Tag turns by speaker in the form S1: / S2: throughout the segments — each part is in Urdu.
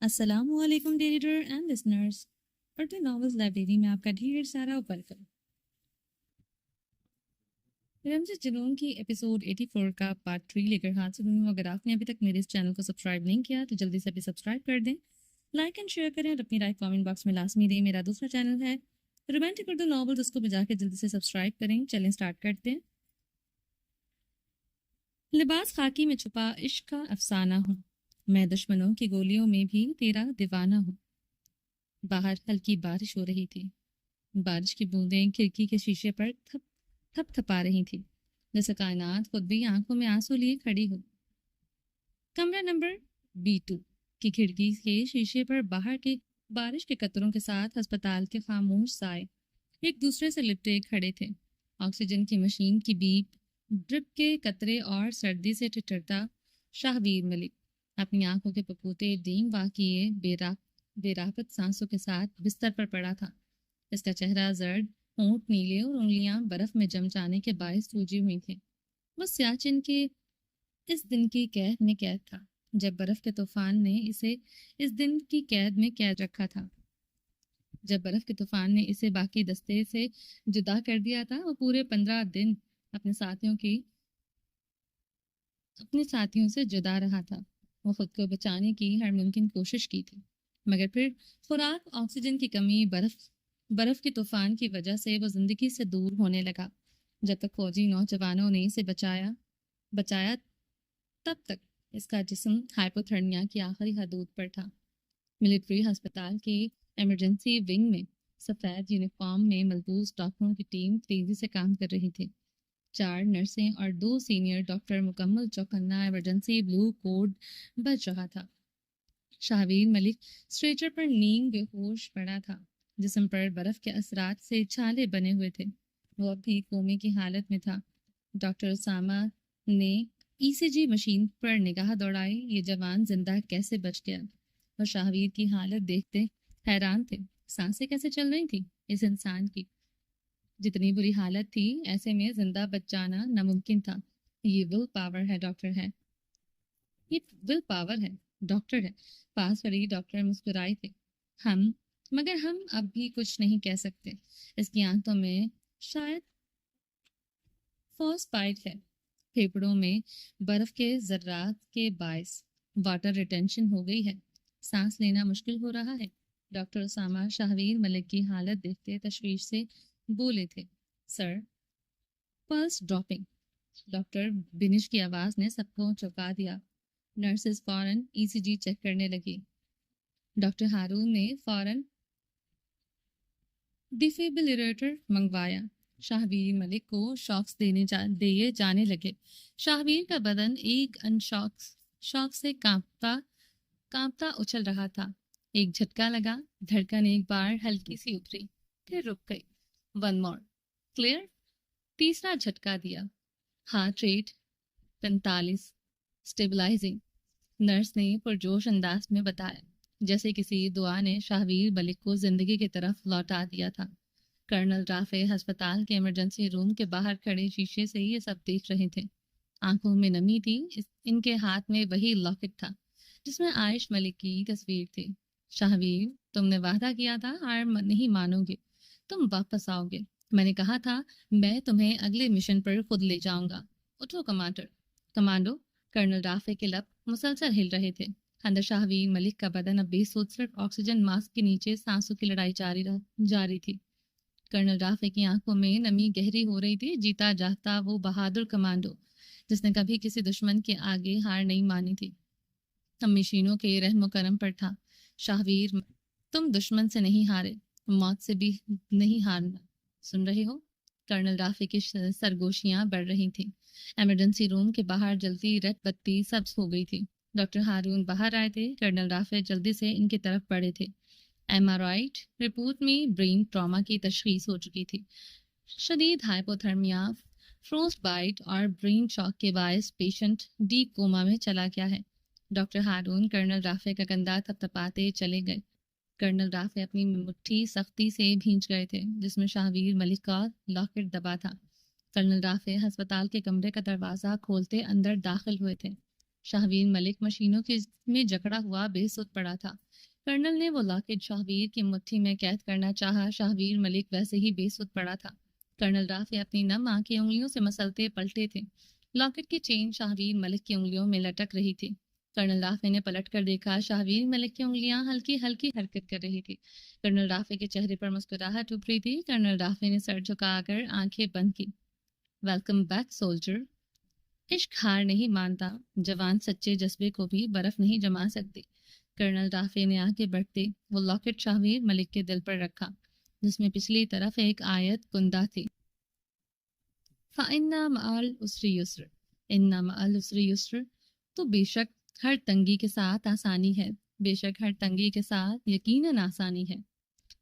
S1: السلام علیکم reader and listeners, Urdu novels library میں آپ کا ڈھیر سارا ویلکم۔ رمز جنون کی ایپیسوڈ 84 کا پارٹ 3 لے کر حاضر ہوں۔ اگر آپ نے ابھی تک میرے اس چینل کو سبسکرائب نہیں کیا تو جلدی سے ابھی سبسکرائب کر دیں، لائک اینڈ شیئر کریں اور اپنی رائے کامنٹ باکس میں لازمی دیں۔ میرا دوسرا چینل ہے رومانٹک اردو ناولز، اس کو بھی جا کے جلدی سے سبسکرائب کریں۔ چلیں سٹارٹ کرتے ہیں۔ لباس خاکی میں چھپا عشق کا افسانہ ہوں، میں دشمنوں کی گولیوں میں بھی تیرا دیوانہ ہوں۔ باہر ہلکی بارش ہو رہی تھی، بارش کی بوندیں کھڑکی کے شیشے پر تھپ تھپ تھپا رہی تھی، جیسے کائنات خود بھی آنکھوں میں آنسو لیے کھڑی ہو۔ کمرہ نمبر B2 کی کھڑکی کے شیشے پر باہر کے بارش کے قطروں کے ساتھ ہسپتال کے خاموش سائے ایک دوسرے سے لپٹے کھڑے تھے۔ آکسیجن کی مشین کی بیپ، ڈرپ کے قطرے اور سردی سے ٹھٹھرتا شاہویر ملک اپنی آنکھوں کے پپوتے دیم واقعے بے راحت سانسوں کے ساتھ بستر پر پڑا تھا۔ اس کا چہرہ زرد، ہونٹ نیلے اور انگلیاں برف میں جم جانے کے باعث سوجی ہوئی تھیں۔ وہ سیاچن کے اس دن کی قید میں قید تھا جب برف کے طوفان نے اسے اس دن کی قید میں قید رکھا تھا، جب برف کے طوفان نے اسے باقی دستے سے جدا کر دیا تھا۔ وہ پورے 15 دن اپنے ساتھیوں سے جدا رہا تھا۔ وہ خود کو بچانے کی ہر ممکن کوشش کی تھی، مگر پھر خوراک، آکسیجن کی کمی، برف کے طوفان کی وجہ سے وہ زندگی سے دور ہونے لگا۔ جب تک فوجی نوجوانوں نے اسے بچایا تب تک اس کا جسم ہائپوتھرمیا کی آخری حدود پر تھا۔ ملٹری ہسپتال کے ایمرجنسی ونگ میں سفید یونیفارم میں ملبوس ڈاکٹروں کی ٹیم تیزی سے کام کر رہی تھی۔ 4 نرسیں اور 2 سینئر ڈاکٹر مکمل چوکنا ایمرجنسی بلو کوڈ بج رہا تھا۔ شاہویر ملک اسٹریچر پر نیم بے ہوش پڑا تھا، جسم پر برف کے اثرات سے چھالے بنے ہوئے تھے۔ وہ اب بھی کومے کی حالت میں تھا۔ ڈاکٹر اسامہ نے ECG مشین پر نگاہ دوڑائی۔ یہ جوان زندہ کیسے بچ گیا؟ وہ شاہویر کی حالت دیکھتے حیران تھے۔ سانسیں کیسے چل رہی تھیں اس انسان کی؟ جتنی بری حالت تھی، ایسے میں زندہ بچ جانا ناممکن تھا۔ یہ ول پاور ہے، ڈاکٹر ہے۔ پاس والی ڈاکٹر مسکرائے تھے۔ مگر ہم اب بھی کچھ نہیں کہہ سکتے۔ اس کی آنکھوں میں شاید فوس بائٹ ہے۔ پھیپھڑوں میں برف کے ذرات کے باعث واٹر ریٹینشن ہو گئی ہے۔ سانس لینا مشکل ہو رہا ہے۔ ڈاکٹر اسامہ شاہویر ملک کی حالت دیکھتے تشویش سے بولے تھے، سر، پلس ڈراپنگ۔ ڈاکٹر بنش کی آواز نے سب کو چونکا دیا۔ نرسز فوراً ECG چیک کرنے لگی۔ ڈاکٹر ہارون نے فوراً ڈیفیبریلیٹر منگوایا۔ شاہویر ملک کو شاکس دیے جانے لگے۔ شاہویر کا بدن ایک شاک سے کانپتا اچھل رہا تھا۔ ایک جھٹکا لگا، دھڑکن ایک بار ہلکی سی اتری، پھر رک گئی۔ One more, clear. تیسرا جھٹکا دیا، ہارٹ ریٹ 45، اسٹیبلائزنگ، نرس نے پرجوش انداز میں بتایا، جیسے کسی دعا نے شاہویر ملک کو زندگی کی طرف لوٹا دیا تھا۔ کرنل رافع ہسپتال کے ایمرجنسی روم کے باہر کھڑے شیشے سے یہ سب دیکھ رہے تھے۔ آنکھوں میں نمی تھی۔ ان کے ہاتھ میں وہی لاکٹ تھا جس میں عائش ملک کی تصویر تھی۔ شاہویر، تم نے وعدہ کیا تھا، ہار نہیں مانو گے، تم واپس آؤ گے۔ میں نے کہا تھا میں تمہیں اگلے مشن پر خود لے جاؤں گا۔ اٹھو کمانڈو۔ کرنل رافع کے لب مسلسل ہل رہے تھے۔ اندر شاہویر ملک کا بدن اب بے سوچ صرف آکسیجن ماسک کے نیچے سانسوں کی لڑائی جاری تھی۔ کرنل رافع کی آنکھوں میں نمی گہری ہو رہی تھی۔ جیتا جاگتا وہ بہادر کمانڈو جس نے کبھی کسی دشمن کے آگے ہار نہیں مانی تھی، ہم مشینوں کے رحم و کرم پر تھا۔ شاہویر، تم دشمن سے نہیں ہارے، موت سے بھی نہیں ہارنا، سن رہے ہو؟ کرنل رافع کی سرگوشیاں بڑھ رہی تھیں۔ ایمرجنسی روم کے باہر جلتی ریڈ بتی سبز ہو گئی تھی۔ ڈاکٹر ہارون باہر آئے تھے۔ کرنل رافع جلدی سے ان کی طرف بڑھے تھے۔ M R right? رپورٹ میں برین ٹراما کی تشخیص ہو چکی تھی۔ شدید ہائپوتھرمیا، فروسٹ بائٹ اور برین شاک کے باعث پیشنٹ ڈیپ کوما میں چلا گیا ہے۔ ڈاکٹر ہارون کرنل رافع کا کندھا تھپتھپاتے چلے گئے۔ کرنل رافع اپنی مٹھی سختی سے بھینچ گئے تھے جس میں شاہویر ملک کا لاکٹ دبا تھا۔ کرنل رافع ہسپتال کے کمرے کا دروازہ کھولتے اندر داخل ہوئے تھے۔ شاہویر ملک مشینوں کے میں جکڑا ہوا بے سود پڑا تھا۔ کرنل نے وہ لاکٹ شاہویر کی مٹھی میں قید کرنا چاہا، شاہویر ملک ویسے ہی بے سود پڑا تھا۔ کرنل رافع اپنی نم آنکھیں انگلیوں سے مسلتے پلٹے تھے۔ لاکٹ کی چین شاہویر ملک کی انگلیوں میں لٹک رہی تھی۔ کرنل رافع نے پلٹ کر دیکھا، شاہویر ملک کی انگلیاں ہلکی ہلکی حرکت کر رہی تھی۔ کرنل رافع کے چہرے پر مسکراہٹ ابھری تھی۔ کرنل رافع نے سر جھکا کر آنکھیں بند کی۔ Welcome back soldier. عشق ہار نہیں مانتا، جوان سچے جذبے کو بھی برف نہیں جما سکتی۔ کرنل رافع نے آگے بڑھتے وہ لاکٹ شاہویر ملک کے دل پر رکھا جس میں پچھلی طرف ایک آیت کندہ تھی، فَإِنَّ مَعَ الْعُسْرِ يُسْرًا، إِنَّ مَعَ الْعُسْرِ يُسْرًا۔ تو بے شک ہر تنگی کے ساتھ آسانی ہے، بے شک ہر تنگی کے ساتھ یقیناً آسانی ہے۔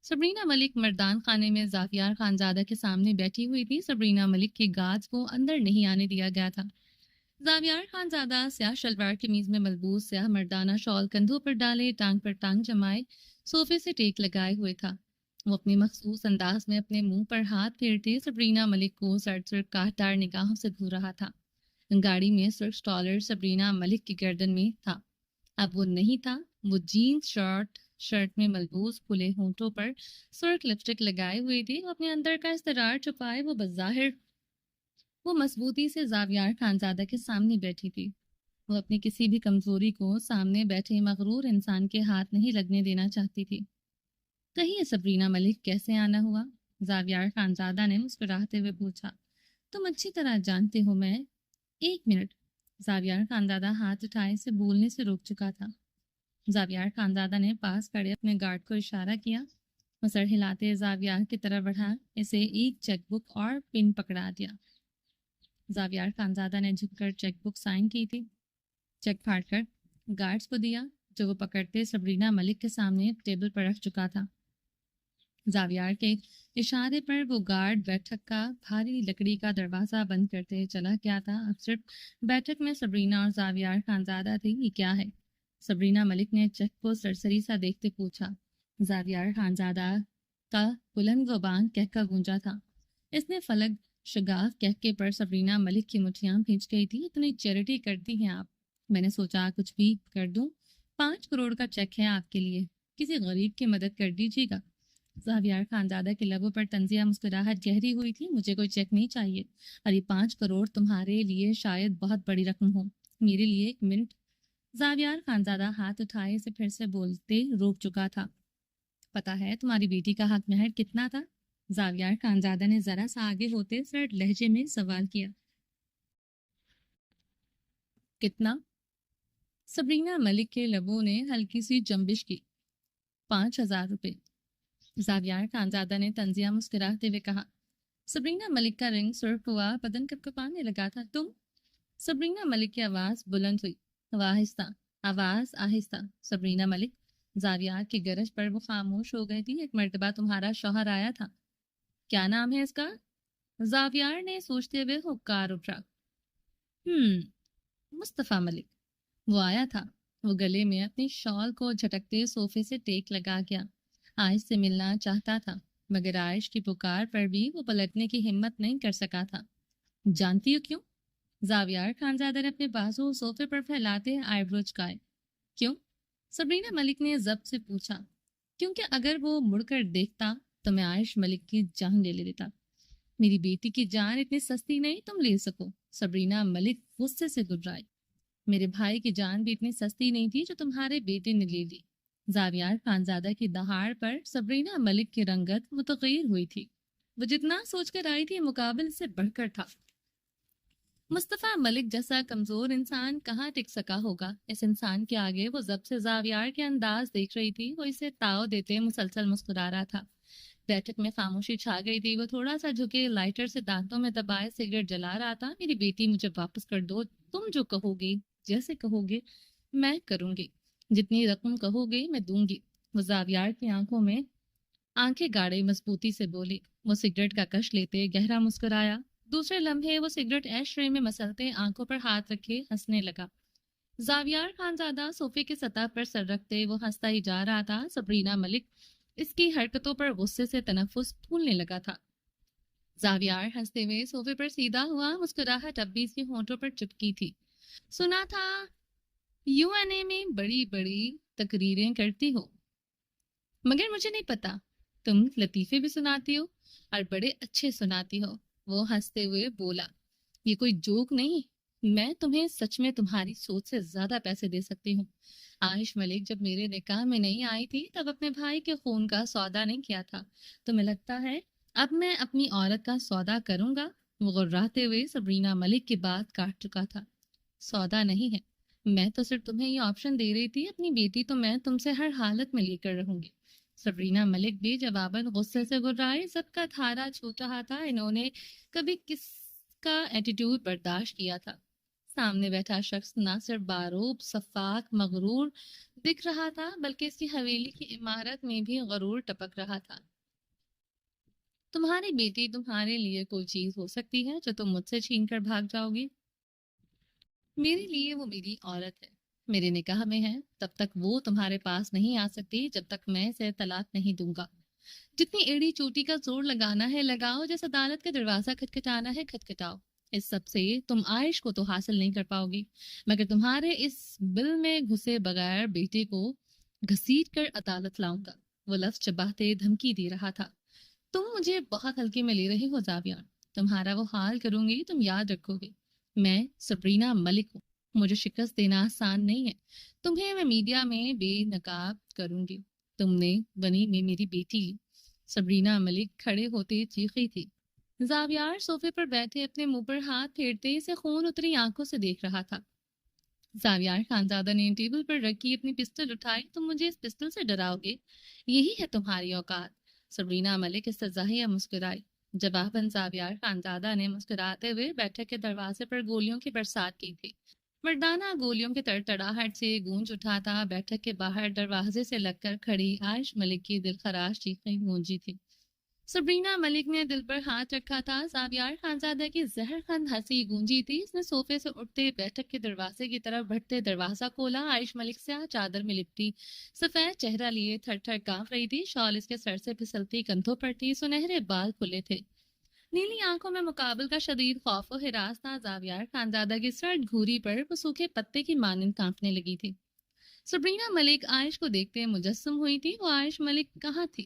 S1: سبرینا ملک مردان خانے میں زاویار خانزادہ کے سامنے بیٹھی ہوئی تھی۔ سبرینا ملک کے گارڈز کو اندر نہیں آنے دیا گیا تھا۔ زاویار خانزادہ سیاہ شلوار قمیض میں ملبوس، سیاہ مردانہ شال کندھوں پر ڈالے، ٹانگ پر ٹانگ جمائے صوفے سے ٹیک لگائے ہوئے تھا۔ وہ اپنی مخصوص انداز میں اپنے منہ پر ہاتھ پھیرتے سبرینا ملک کو سرد سرد کاٹدار نگاہوں سے گھور رہا تھا۔ گاڑی میں سرخ اسٹالر سبرینا ملک کی گردن میں تھا۔ اب وہ نہیں تھا، وہ جینز شرٹ میں ملبوس، کھلے ہونٹوں پر سرخ لپسٹک لگائے ہوئے تھی۔ وہ اپنے اندر کا اضطرار چھپائے وہ بظاہر وہ مضبوطی سے زاویار خانزادہ کے سامنے بیٹھی تھی۔ وہ اپنی کسی بھی کمزوری کو سامنے بیٹھے مغرور انسان کے ہاتھ نہیں لگنے دینا چاہتی تھی۔ کہیے سبرینا ملک کیسے آنا ہوا؟ زاویار خانزادہ نے مسکراتے ہوئے پوچھا۔ تم اچھی طرح جانتے ہو میں… ایک منٹ۔ زاویار خانزادہ ہاتھ اٹھائے سے بولنے سے روک چکا تھا۔ زاویار خانزادہ نے پاس کھڑے اپنے گارڈ کو اشارہ کیا۔ وہ سر ہلاتے زاویار کی طرف بڑھا، اسے ایک چیک بک اور پن پکڑا دیا۔ زاویار خانزادہ نے جھک کر چیک بک سائن کی تھی، چیک پھاڑ کر گارڈز کو دیا جو وہ پکڑتے سبرینا ملک کے سامنے ٹیبل پر رکھ چکا تھا۔ زاویار کے اشارے پر وہ گارڈ بیٹھک کا بھاری لکڑی کا دروازہ بند کرتے چلا گیا تھا۔ اب صرف بیٹھک میں سبرینا اور زاویار خانزادہ تھی۔ یہ کیا ہے؟ سبرینا ملک نے چیک کو سرسری سا دیکھتے پوچھا۔ زاویار خانزادہ کا بلند و بانگ کہکا گونجا تھا۔ اس نے فلک شگاف کہکے پر سبرینا ملک کی مٹھیاں بھینچ گئی تھی۔ اتنی چیریٹی کرتی ہیں آپ؟ میں نے سوچا کچھ بھی کر دوں۔ 5 کروڑ کا چیک ہے آپ کے لیے، کسی غریب کی مدد کر دیجیے گا۔ زاویار خانزادہ کے لبوں پر طنزیہ مسکراہٹ گہری ہوئی تھی۔ مجھے کوئی چیک نہیں چاہیے، اور یہ 5 کروڑ تمہارے لیے شاید بہت بڑی رقم ہو، میرے لیے 1 منٹ۔ زاویار خانزادہ ہاتھ اٹھائے سے پھر سے بولتے روک چکا تھا۔ پتا ہے تمہاری بیٹی کا حق مہر کتنا تھا؟ زاویار خانزادہ نے ذرا سا آگے ہوتے سرد لہجے میں سوال کیا۔ کتنا؟ سبرینا ملک کے لبوں نے ہلکی سی جنبش کی۔ 5,000 روپے۔ زاویار خانزادہ نے طنزیہ مسکراتے ہوئے کہا۔ سبرینا ملک کا رنگ سرخ ہوا، بدن کپکپانے لگا تھا۔ تم؟ سبرینا ملک کی آواز بلند ہوئی، آواز آہستہ۔ سبرینا ملک۔ زاویار کی گرج پر وہ خاموش ہو گئی تھی۔ ایک مرتبہ تمہارا شوہر آیا تھا۔ کیا نام ہے اس کا؟ زاویار نے سوچتے ہوئے ہوکار اٹھا۔ مصطفیٰ ملک۔ وہ آیا تھا۔ وہ گلے میں اپنی شال کو جھٹکتے صوفے سے ٹیک لگا گیا۔ عائش سے ملنا چاہتا تھا، مگر عائش کی پکار پر بھی وہ پلٹنے کی ہمت نہیں کر سکا تھا۔ جانتی ہو کیوں؟ زاویار خانزادہ نے اپنے بازو صوفے پر پھیلاتے آئی برو چکائے۔ کیوں؟ سبرینا ملک نے ضبط سے پوچھا۔ کیونکہ اگر وہ مڑ کر دیکھتا تو میں عائش ملک کی جان لے لیتا۔ میری بیٹی کی جان اتنی سستی نہیں تم لے سکو۔ سبرینا ملک غصے سے گھبرائی۔ میرے بھائی کی جان بھی اتنی سستی نہیں تھی جو تمہارے بیٹے نے لے لی۔ زاویار خانزادہ کی دہاڑ پر سبرینا ملک کی رنگت متغیر ہوئی تھی۔ وہ جتنا سوچ کر آئی تھی مقابل سے بڑھ کر تھا۔ مصطفیٰ ملک جیسا کمزور انسان کہاں ٹک سکا ہوگا؟ اس انسان کے آگے وہ ضبط سے زاویار کے انداز دیکھ رہی تھی۔ وہ اسے تاؤ دیتے مسلسل مسکرا رہا تھا۔ بیٹھک میں خاموشی چھا گئی تھی۔ وہ تھوڑا سا جھکے لائٹر سے دانتوں میں دبائے سگریٹ جلا رہا تھا۔ میری بیٹی مجھے واپس کر دو، تم جو کہو گے، جیسے کہو گے میں کروں گی، جتنی رقم کہو گے میں دوں گی۔ وہ زاویار کی آنکھوں میں آنکھیں گاڑے مضبوطی سے بولی۔ وہ سگریٹ کا کش لیتے گہرا مسکرایا۔ دوسرے لمحے وہ سگریٹ ایش ٹرے میں مسلتے آنکھوں پر ہاتھ رکھے ہنسنے لگا۔ زاویار خانزادہ صوفے کی سطح پر سر رکھتے وہ ہنستا ہی جا رہا تھا۔ سبرینا ملک اس کی حرکتوں پر غصے سے تنفس پھولنے لگا تھا۔ زاویار ہنستے ہوئے صوفے پر سیدھا ہوا، مسکراہٹ اب بھی اس کے ہونٹوں پر چپکی تھی۔ سنا تھا UNA میں بڑی بڑی تقریریں کرتی ہو، مگر مجھے نہیں پتا تم لطیفے بھی سناتی ہو اور بڑے اچھے سناتی ہو۔ وہ ہنستے ہوئے بولا، یہ کوئی جوک نہیں، میں تمہیں سچ میں تمہاری سوچ سے زیادہ پیسے دے سکتی ہوں۔ عائش ملک جب میرے نکاح میں نہیں آئی تھی تب اپنے بھائی کے خون کا سودا نہیں کیا تھا، تمہیں لگتا ہے اب میں اپنی عورت کا سودا کروں گا؟ وہ غراتے ہوئے سبرینا ملک کی بات کاٹ چکا تھا۔ سودا نہیں ہے، میں تو صرف تمہیں یہ آپشن دے رہی تھی، اپنی بیٹی تو میں تم سے ہر حالت میں لے کر رہوں گی۔ سبرینا ملک بھی جواباً غصے سے گرائے، سب کا تھارا چھوٹ رہا تھا، انہوں نے کبھی کس کا ایٹیٹیوڈ برداشت کیا تھا؟ سامنے بیٹھا شخص نہ صرف باروب شفاق مغرور دکھ رہا تھا بلکہ اس کی حویلی کی عمارت میں بھی غرور ٹپک رہا تھا۔ تمہاری بیٹی تمہارے لیے کوئی چیز ہو سکتی ہے جو تم مجھ سے چھین کر بھاگ جاؤ گی، میرے لیے وہ میری عورت ہے، میرے نکاح میں ہے، تب تک وہ تمہارے پاس نہیں آ سکتی جب تک میں اسے طلاق نہیں دوں گا۔ جتنی ایڑی چوٹی کا زور لگانا ہے لگاؤ، جیسے عدالت کا دروازہ کھٹکھٹانا ہے کھٹکھٹاؤ، اس سب سے تم عائش کو تو حاصل نہیں کر پاؤ گی، مگر تمہارے اس بل میں گھسے بغیر بیٹے کو گھسیٹ کر عدالت لاؤں گا۔ وہ لفظ چباتے دھمکی دے رہا تھا۔ تم مجھے بہت ہلکے میں لے رہے ہو زاویہ، تمہارا وہ حال کروں گی تم یاد رکھو گے۔ میں سبرینا ملک ہوں، مجھے شکست دینا آسان نہیں ہے، تمہیں میں میڈیا میں بے نقاب کروں گی، تم نے بنی میں میری بیٹی۔ سبرینا ملک کھڑے ہوتے چیخی تھی۔ زاویار صوفے پر بیٹھے اپنے منہ پر ہاتھ پھیرتے اسے خون اتری آنکھوں سے دیکھ رہا تھا۔ زاویار خانزادہ نے ٹیبل پر رکھی اپنی پسٹل اٹھائی، تم مجھے اس پسٹل سے ڈراؤ گے؟ یہی ہے تمہاری اوقات؟ سبرینا ملک استزاہیہ مسکرائی۔ جواباً زاویار خانزادہ نے مسکراتے ہوئے بیٹھک کے دروازے پر گولیوں کی برسات کی تھی۔ مردانہ گولیوں کے تڑتڑاہٹ سے گونج اٹھا تھا، بیٹھک کے باہر دروازے سے لگ کر کھڑی عائش ملک کی دلخراش چیخیں گونجی تھی۔ سبرینا ملک نے دل پر ہاتھ رکھا تھا، زاویار خانزادہ کی زہر خند ہنسی گونجی تھی۔ اس نے صوفے سے اٹھتے بیٹھک کے دروازے کی طرف بڑھتے دروازہ کھولا۔ عائش ملک سیاہ چادر میں لپٹی سفید چہرہ لیے تھر تھر کانپ رہی تھی، شال اس کے سر سے پھسلتی کندھوں پر تھی، سنہرے بال کھلے تھے، نیلی آنکھوں میں مقابل کا شدید خوف و ہراس تھا۔ زاویار خانزادہ کی سرد گھوری پر وہ سوکھے پتے کی مانند کانپنے لگی تھی۔ سبرینا ملک عائش کو دیکھتے مجسم ہوئی تھی۔ وہ عائش ملک کہاں تھی؟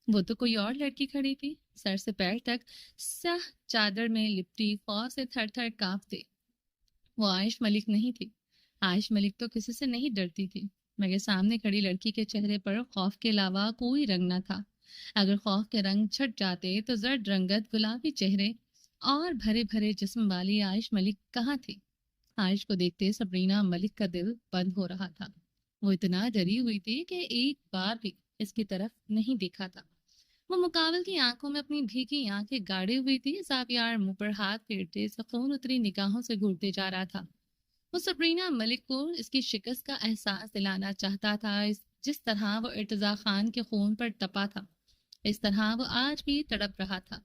S1: وہ تو کوئی اور لڑکی کھڑی تھی، سر سے پیر تک سیاہ چادر میں لپٹی، خوف سے تھر تھر کانپتے۔ وہ عائش ملک نہیں تھی۔ عائش ملک تو کسی سے نہیں ڈرتی تھی، مگر سامنے کھڑی لڑکی کے چہرے پر خوف کے علاوہ کوئی رنگ نہ تھا۔ اگر خوف کے رنگ چھٹ جاتے تو زرد رنگت گلابی چہرے اور بھرے بھرے جسم والی عائش ملک کہاں تھی؟ عائش کو دیکھتے سبرینا ملک کا دل بند ہو رہا تھا۔ وہ اتنا ڈری ہوئی تھی کہ ایک بار بھی اس کی طرف نہیں دیکھا تھا۔ وہ مقابل کی آنکھوں میں اپنی بھیگی آنکھیں گاڑے ہوئی تھی۔ زاویار منہ پر ہاتھ پھیرتے سکون اتری نگاہوں سے گھورتے جا رہا تھا۔ وہ سبرینا ملک کو اس کی شکست کا احساس دلانا چاہتا تھا، جس طرح وہ ارتضی خان کے خون پر تپا تھا، اس طرح وہ آج بھی تڑپ رہا تھا۔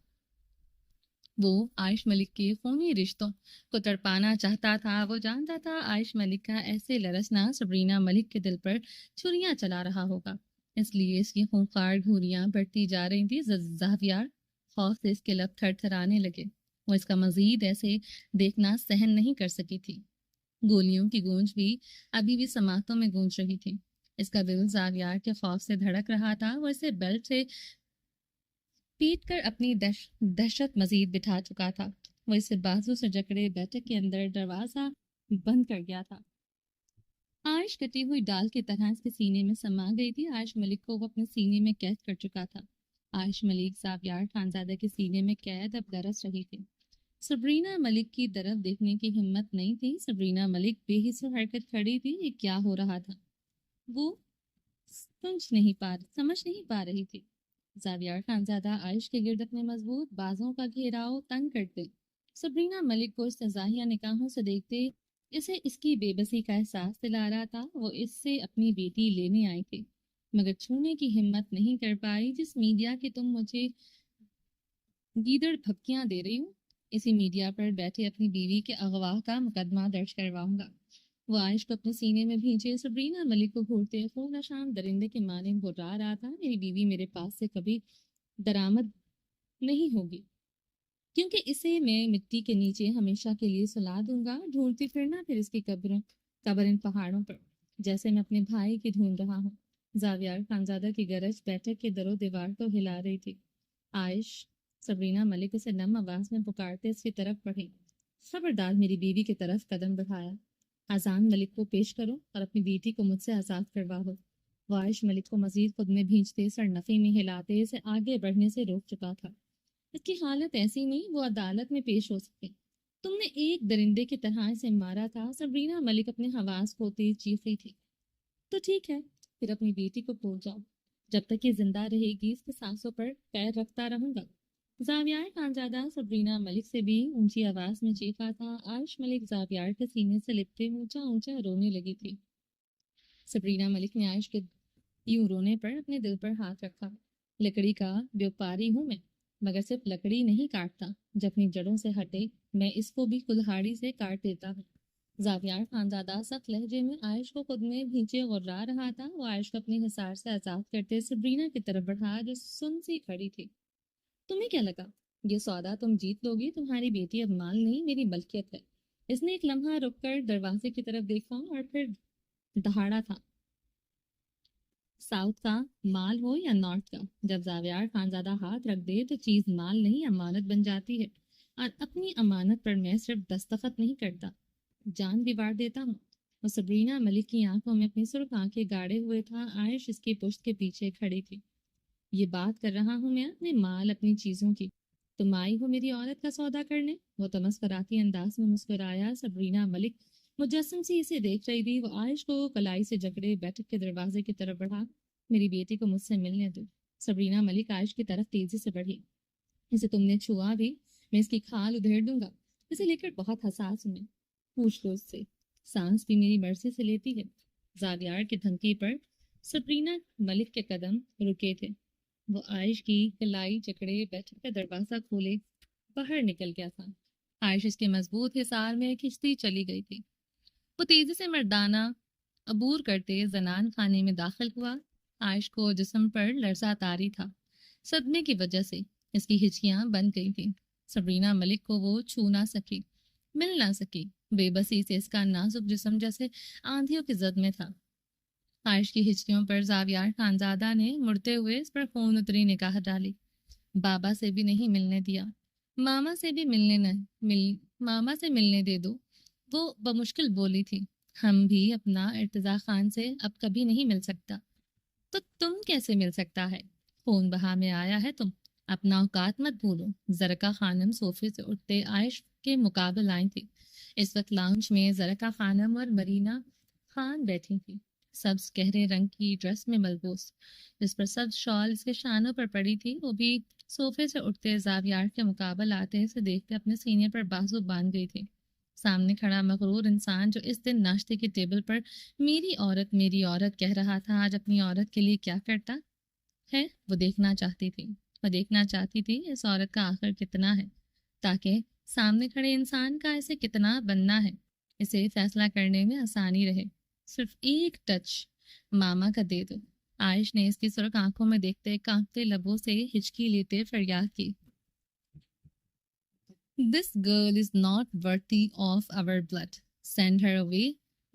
S1: وہ عائش ملک کے خونی رشتوں کو تڑپانا چاہتا تھا۔ وہ جانتا تھا عائش ملک کا ایسے لرزنا سبرینا ملک کے دل پر چھریاں چلا رہا ہوگا، اس لیے اس کی خونخوار گھوریاں بڑھتی جا رہی تھی۔ زاویار خوف سے اس کے لب تھر تھرانے لگے، وہ اس کا مزید ایسے دیکھنا سہن نہیں کر سکی تھی۔ گولیوں کی گونج بھی ابھی بھی سماعتوں میں گونج رہی تھی۔ اس کا دل زاویار کے خوف سے دھڑک رہا تھا۔ وہ اسے بیلٹ سے پیٹ کر اپنی دہشت مزید بٹھا چکا تھا۔ وہ اسے بازو سے جکڑے بیٹھک کے اندر دروازہ بند کر گیا تھا۔ عائش کٹی ہوئی ڈال کی طرح اس کے سینے میں سما گئی تھی۔ عائش ملک کو وہ اپنے سینے میں قید کر چکا تھا۔ عائش ملک زاویار خانزادہ کے سینے میں قید اب لرز رہی تھی۔ سبرینا ملک کی طرف دیکھنے کی ہمت نہیں تھی۔ سبرینا ملک بے حس حرکت کھڑی تھی۔ یہ کیا ہو رہا تھا وہ سمجھ نہیں پا رہی تھی۔ زاویار خانزادہ عائش کے گرد اپنے مضبوط بازوں کا گھیراؤ تنگ کرتے سبرینا ملک کو استزاہیہ نگاہوں سے دیکھتے اسے اس کی بے بسی کا احساس دلا رہا تھا۔ وہ اس سے اپنی بیٹی لینے آئی تھی، مگر چھونے کی ہمت نہیں کر پائی۔ جس میڈیا کی تم مجھے گیدڑ پھپکیاں دے رہی ہوں، اسی میڈیا پر بیٹھے اپنی بیوی کے اغوا کا مقدمہ درج کرواؤں گا۔ وہ عائش کو اپنے سینے میں بھینچے سبرینا ملک کو گھورتے خون نشان درندے کے مانند گھرا رہا تھا۔ میری بیوی میرے پاس سے کبھی درآمد نہیں ہوگی، کیونکہ اسے میں مٹی کے نیچے ہمیشہ کے لیے سلا دوں گا۔ ڈھونڈتی پھرنا پھر اس کی قبر قبر ان پہاڑوں پر، جیسے میں اپنے بھائی کی ڈھونڈ رہا ہوں۔ زاویار خانزادہ کی گرج بیٹھک کے در و دیوار کو ہلا رہی تھی۔ عائش، سبرینا ملک اسے نم آواز میں پکارتے اس کی طرف بڑھی۔ خبردار میری بیوی کی طرف قدم بڑھایا۔ اذان ملک کو پیش کرو اور اپنی بیٹی کو مجھ سے آزاد کرواؤ۔ وہ عائش ملک کو مزید خود میں بھینچتے سرنفی میں ہلاتے اسے آگے بڑھنے سے روک چکا تھا۔ اس کی حالت ایسی نہیں وہ عدالت میں پیش ہو سکے۔ تم نے ایک درندے کی طرح اسے مارا تھا۔ سبرینا ملک اپنے حواس کھوتے چیخی تھی۔ تو ٹھیک ہے، پھر اپنی بیٹی کو بھول جاؤ۔ جب تک یہ زندہ رہے گی اس کے سانسوں پر پیر رکھتا رہوں گا۔ زاویار خانزادہ سبرینا ملک سے بھی اونچی آواز میں چیخا تھا۔ عائش ملک زاویار کے سینے سے لپٹے اونچا اونچا رونے لگی تھی۔ سبرینا ملک نے عائش کے یوں رونے پر اپنے دل پر ہاتھ رکھا۔ لکڑی کا بیوپاری ہوں میں، مگر صرف لکڑی نہیں کاٹتا، جب اپنی جڑوں سے ہٹے میں اس کو بھی کلہاڑی سے کاٹ دیتا ہوں۔ زاویار خانزادہ سخت لہجے میں عائش کو خود میں بھینچے غرا رہا تھا۔ وہ عائش کو اپنے حصار سے آزاد کرتے سبرینا کی طرف بڑھا جو سن سی کھڑی تھی۔ تمہیں کیا لگا یہ سودا تم جیت لو گی؟ تمہاری بیٹی اب مال نہیں میری ملکیت ہے۔ اس نے ایک لمحہ رک کر دروازے کی طرف دیکھا اور پھر دہاڑا تھا، ساؤتھ کا مال ہو یا نارتھ کا، جب زاویار خانزادہ ہاتھ رکھ دے تو چیز مال نہیں امانت بن جاتی ہے، اور اپنی امانت پر میں صرف دستخط نہیں کرتا، جان بھی وار دیتا ہوں۔ وہ سبرینا ملک کی آنکھوں میں اپنی سرخ آنکھیں گاڑے ہوئے تھا۔ عائش اس کی پشت کے پیچھے کھڑی تھی۔ یہ بات کر رہا ہوں میں اپنے مال اپنی چیزوں کی، تم آئی ہو میری عورت کا سودا کرنے؟ وہ تمسکراتی انداز میں مسکرایا۔ سبرینا ملک مجسم سی اسے دیکھ رہی تھی۔ وہ عائش کو کلائی سے جکڑے بیٹھک کے دروازے کی طرف بڑھا۔ میری بیٹی کو مجھ سے ملنے دو۔ سبرینا ملک عائش کی طرف تیزی سے بڑھی۔ اسے تم نے چھوا بھی، میں اس کی کھال ادھیڑ دوں گا۔ اسے لے کر بہت حساس ہوں میں، پوچھ لو اس سے، سانس بھی میری مرضی سے لیتی ہے۔ زاویار کی دھمکی پر سبرینا ملک کے قدم رکے تھے۔ وہ عائش کی کلائی جکڑے بیٹھک کا دروازہ کھولے باہر نکل گیا تھا۔ عائش اس کے مضبوط حصار میں کھنچتی چلی گئی تھی۔ وہ تیزی سے مردانہ عبور کرتے زنان خانے میں داخل ہوا۔ عائش کو جسم پر لرزہ طاری تھا، صدمے کی وجہ سے اس کی ہچکیاں بند گئی تھیں۔ سبرینا ملک کو وہ چھو نہ سکی، مل نہ سکی۔ بے بسی سے اس کا نازک جسم جیسے آندھیوں کی زد میں تھا۔ عائش کی ہچکیوں پر زاویار خانزادہ نے مڑتے ہوئے اس پر خون اتری نگاہ ڈالی۔ بابا سے بھی نہیں ملنے دیا، ماما سے بھی ماما سے ملنے دے دو، وہ بمشکل بولی تھی۔ ہم بھی اپنا ارتضیٰ خان سے اب کبھی نہیں مل سکتا۔ تو تم کیسے مل سکتا ہے؟ خون بہا میں آیا ہے تم، اپنا اوقات مت بھولو۔ زرکا خانم صوفے سے اٹھتے عائش کے مقابل آئی تھی۔ اس وقت لاؤنج میں زرکا خانم اور مرینا خان بیٹھی تھی، سبز گہرے رنگ کی ڈریس میں ملبوس، جس پر سبز شال اس کے شانوں پر پڑی تھی۔ وہ بھی صوفے سے اٹھتے زاویار کے مقابل آتے اسے دیکھتے اپنے سینے پر بازو باندھ گئی تھی۔ سامنے کھڑا مغرور انسان جو اس دن ناشتے کی ٹیبل پر میری عورت کہہ رہا تھا، آج اپنی عورت کے لیے کیا کرتا ہے؟ وہ دیکھنا چاہتی تھی اس عورت کا آخر کتنا ہے، تاکہ سامنے کھڑے انسان کا اسے کتنا بننا ہے، اسے فیصلہ کرنے میں آسانی رہے۔ صرف ایک ٹچ ماما کا دے دو۔ عائش نے اس کی سرخ آنکھوں میں دیکھتے کانپتے لبوں سے ہچکی لیتے فریاد کی، This girl is not worthy of our blood. Send her away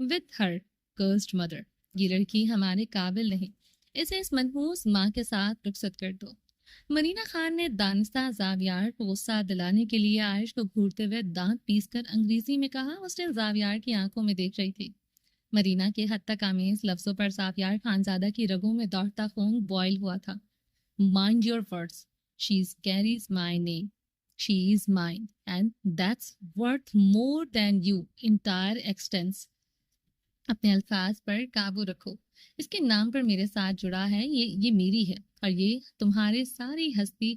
S1: with her cursed mother. یہ لڑکی ہمارے قابل نہیں، اسے اس منحوس ماں کے ساتھ رخصت کر دو۔ مرینا خان نے دانستہ زاویار کو غصہ دلانے کے لیے عائش کو گھورتے ہوئے دانت پیس کر انگریزی میں کہا۔ اس نے زاویار کی آنکھوں میں دیکھ رہی تھی۔ مرینا کے حد تک آمیز لفظوں پر زاویار خانزادہ کی رگوں میں دوڑتا خون بوائل ہوا تھا۔ Mind your words. She carries my name. She is mine, and that's worth more than you entire existence. اپنے الفاظ پر قابو رکھو۔ اس کے نام پر میرے ساتھ جڑا ہے، یہ میری ہے، اور یہ تمہارے ساری ہستی